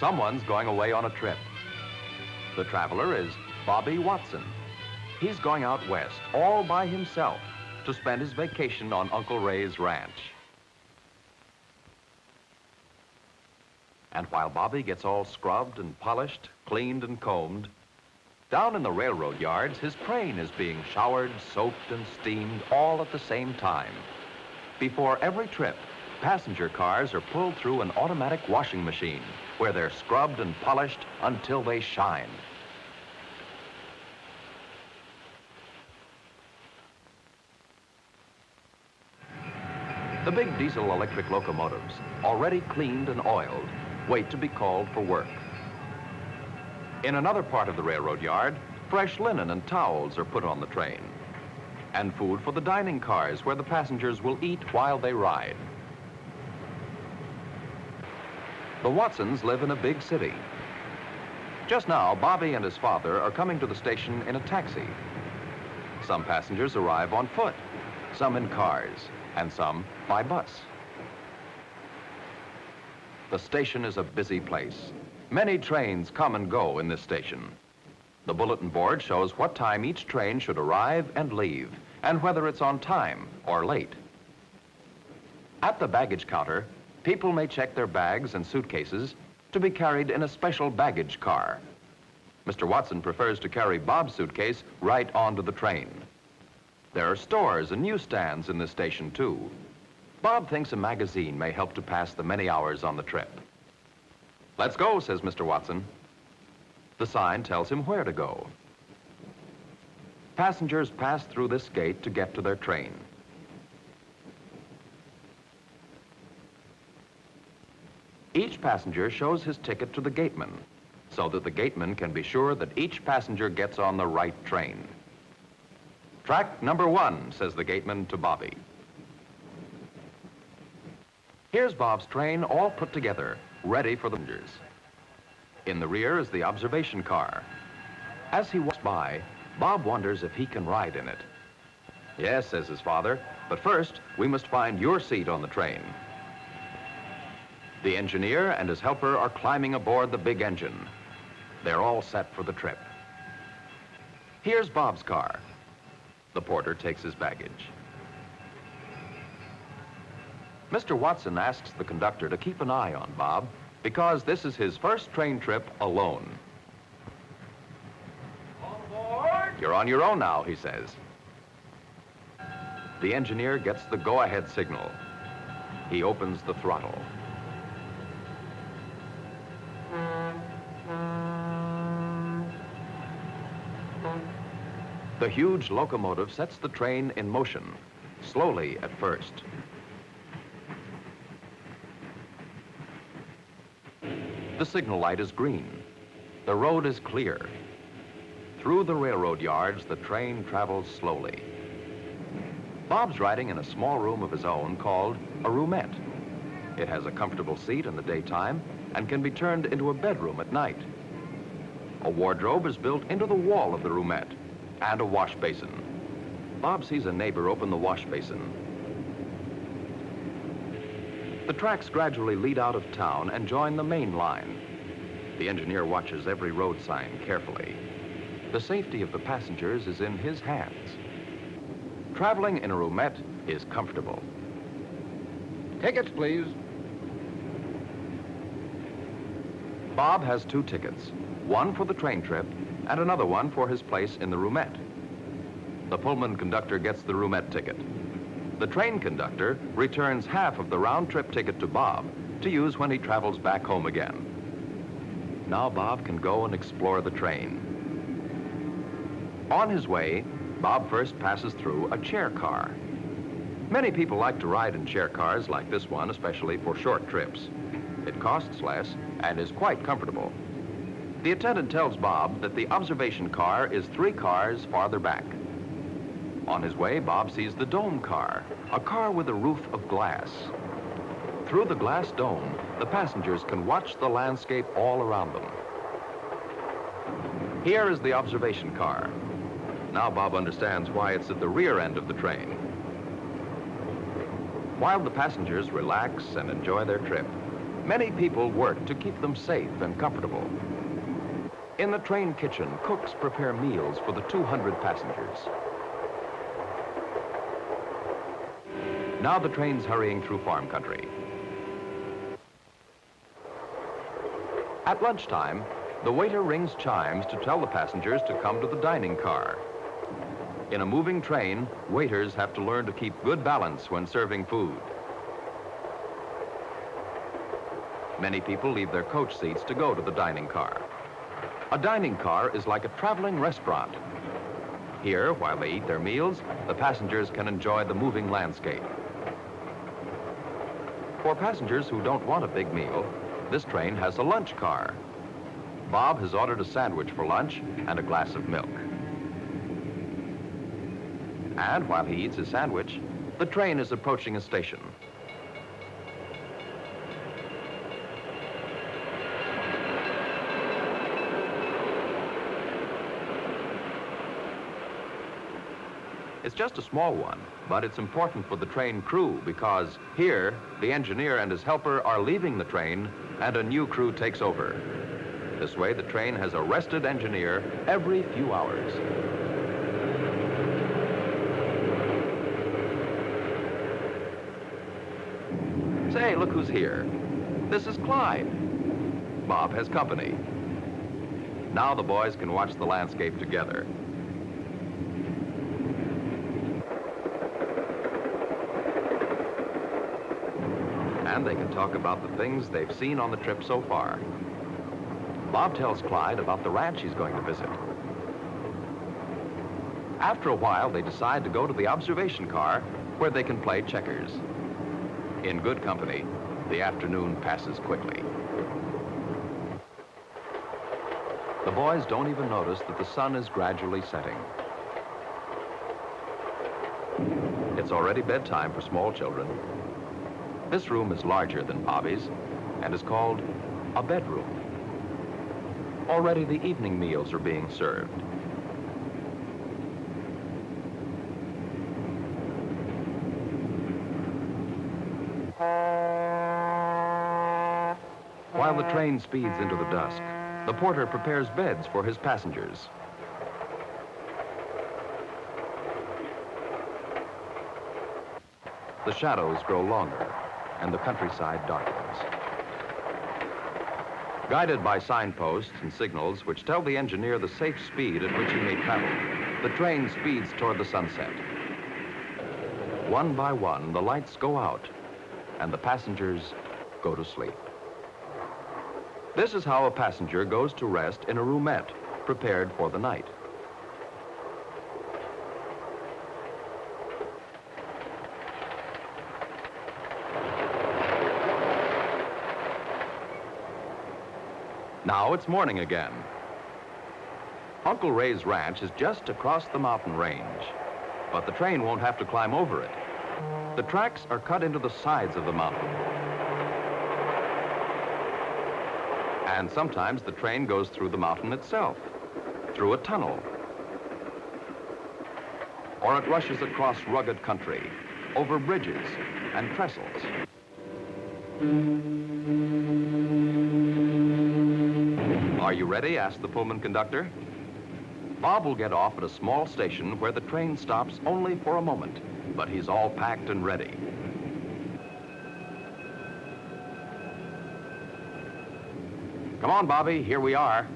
Someone's going away on a trip. The traveler is Bobby Watson. He's going out west all by himself to spend his vacation on Uncle Ray's ranch. And while Bobby gets all scrubbed and polished, cleaned and combed, down in the railroad yards, his crane is being showered, soaked, and steamed all at the same time. Before every trip, passenger cars are pulled through an automatic washing machine where they're scrubbed and polished until they shine. The big diesel-electric locomotives, already cleaned and oiled, wait to be called for work. In another part of the railroad yard, fresh linen and towels are put on the train, and food for the dining cars where the passengers will eat while they ride. The Watsons live in a big city. Just now, Bobby and his father are coming to the station in a taxi. Some passengers arrive on foot, some in cars, and some by bus. The station is a busy place. Many trains come and go in this station. The bulletin board shows what time each train should arrive and leave, and whether it's on time or late. At the baggage counter, people may check their bags and suitcases to be carried in a special baggage car. Mr. Watson prefers to carry Bob's suitcase right onto the train. There are stores and newsstands in this station, too. Bob thinks a magazine may help to pass the many hours on the trip. "Let's go," says Mr. Watson. The sign tells him where to go. Passengers pass through this gate to get to their train. Each passenger shows his ticket to the gateman, so that the gateman can be sure that each passenger gets on the right train. "Track number 1, says the gateman to Bobby. Here's Bob's train all put together, ready for the passengers. In the rear is the observation car. As he walks by, Bob wonders if he can ride in it. "Yes," says his father, "but first we must find your seat on the train." The engineer and his helper are climbing aboard the big engine. They're all set for the trip. Here's Bob's car. The porter takes his baggage. Mr. Watson asks the conductor to keep an eye on Bob because this is his first train trip alone. All aboard! "You're on your own now," he says. The engineer gets the go-ahead signal. He opens the throttle. The huge locomotive sets the train in motion, slowly at first. The signal light is green. The road is clear. Through the railroad yards, the train travels slowly. Bob's riding in a small room of his own called a roomette. It has a comfortable seat in the daytime and can be turned into a bedroom at night. A wardrobe is built into the wall of the roomette and a wash basin. Bob sees a neighbor open the wash basin. The tracks gradually lead out of town and join the main line. The engineer watches every road sign carefully. The safety of the passengers is in his hands. Traveling in a roomette is comfortable. Tickets, please. Bob has 2 tickets, one for the train trip and another one for his place in the roomette. The Pullman conductor gets the roomette ticket. The train conductor returns half of the round-trip ticket to Bob to use when he travels back home again. Now Bob can go and explore the train. On his way, Bob first passes through a chair car. Many people like to ride in chair cars like this one, especially for short trips. It costs less and is quite comfortable. The attendant tells Bob that the observation car is 3 cars farther back. On his way, Bob sees the dome car, a car with a roof of glass. Through the glass dome, the passengers can watch the landscape all around them. Here is the observation car. Now Bob understands why it's at the rear end of the train. While the passengers relax and enjoy their trip, Many people work to keep them safe and comfortable. In the train kitchen, cooks prepare meals for the 200 passengers. Now the train's hurrying through farm country. At lunchtime, the waiter rings chimes to tell the passengers to come to the dining car. In a moving train, waiters have to learn to keep good balance when serving food. Many people leave their coach seats to go to the dining car. A dining car is like a traveling restaurant. Here, while they eat their meals, the passengers can enjoy the moving landscape. For passengers who don't want a big meal, this train has a lunch car. Bob has ordered a sandwich for lunch and a glass of milk. And while he eats his sandwich, the train is approaching a station. It's just a small one, but it's important for the train crew because here, the engineer and his helper are leaving the train and a new crew takes over. This way, the train has a rested engineer every few hours. Say, look who's here. This is Clyde. Bob has company. Now the boys can watch the landscape together. And they can talk about the things they've seen on the trip so far. Bob tells Clyde about the ranch he's going to visit. After a while, they decide to go to the observation car where they can play checkers. In good company, the afternoon passes quickly. The boys don't even notice that the sun is gradually setting. It's already bedtime for small children. This room is larger than Bobby's and is called a bedroom. Already the evening meals are being served. While the train speeds into the dusk, the porter prepares beds for his passengers. The shadows grow longer, and the countryside darkens. Guided by signposts and signals which tell the engineer the safe speed at which he may travel, the train speeds toward the sunset. One by one, the lights go out, and the passengers go to sleep. This is how a passenger goes to rest in a roomette prepared for the night. Now it's morning again. Uncle Ray's ranch is just across the mountain range, but the train won't have to climb over it. The tracks are cut into the sides of the mountain. And sometimes the train goes through the mountain itself, through a tunnel. Or it rushes across rugged country, over bridges and trestles. Are you ready? Asked the Pullman conductor. Bob will get off at a small station where the train stops only for a moment, but he's all packed and ready. Come on, Bobby, here we are.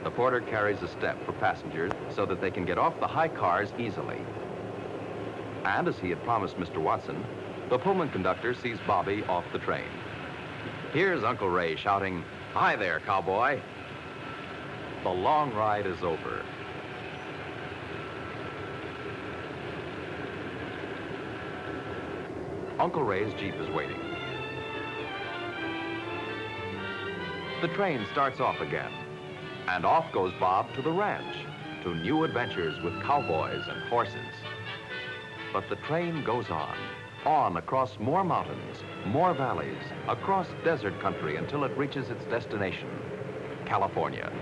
The porter carries a step for passengers so that they can get off the high cars easily. And as he had promised Mr. Watson, the Pullman conductor sees Bobby off the train. Here's Uncle Ray shouting, "Hi there, cowboy." The long ride is over. Uncle Ray's Jeep is waiting. The train starts off again, and off goes Bob to the ranch, to new adventures with cowboys and horses. But the train goes on across more mountains, more valleys, across desert country until it reaches its destination, California.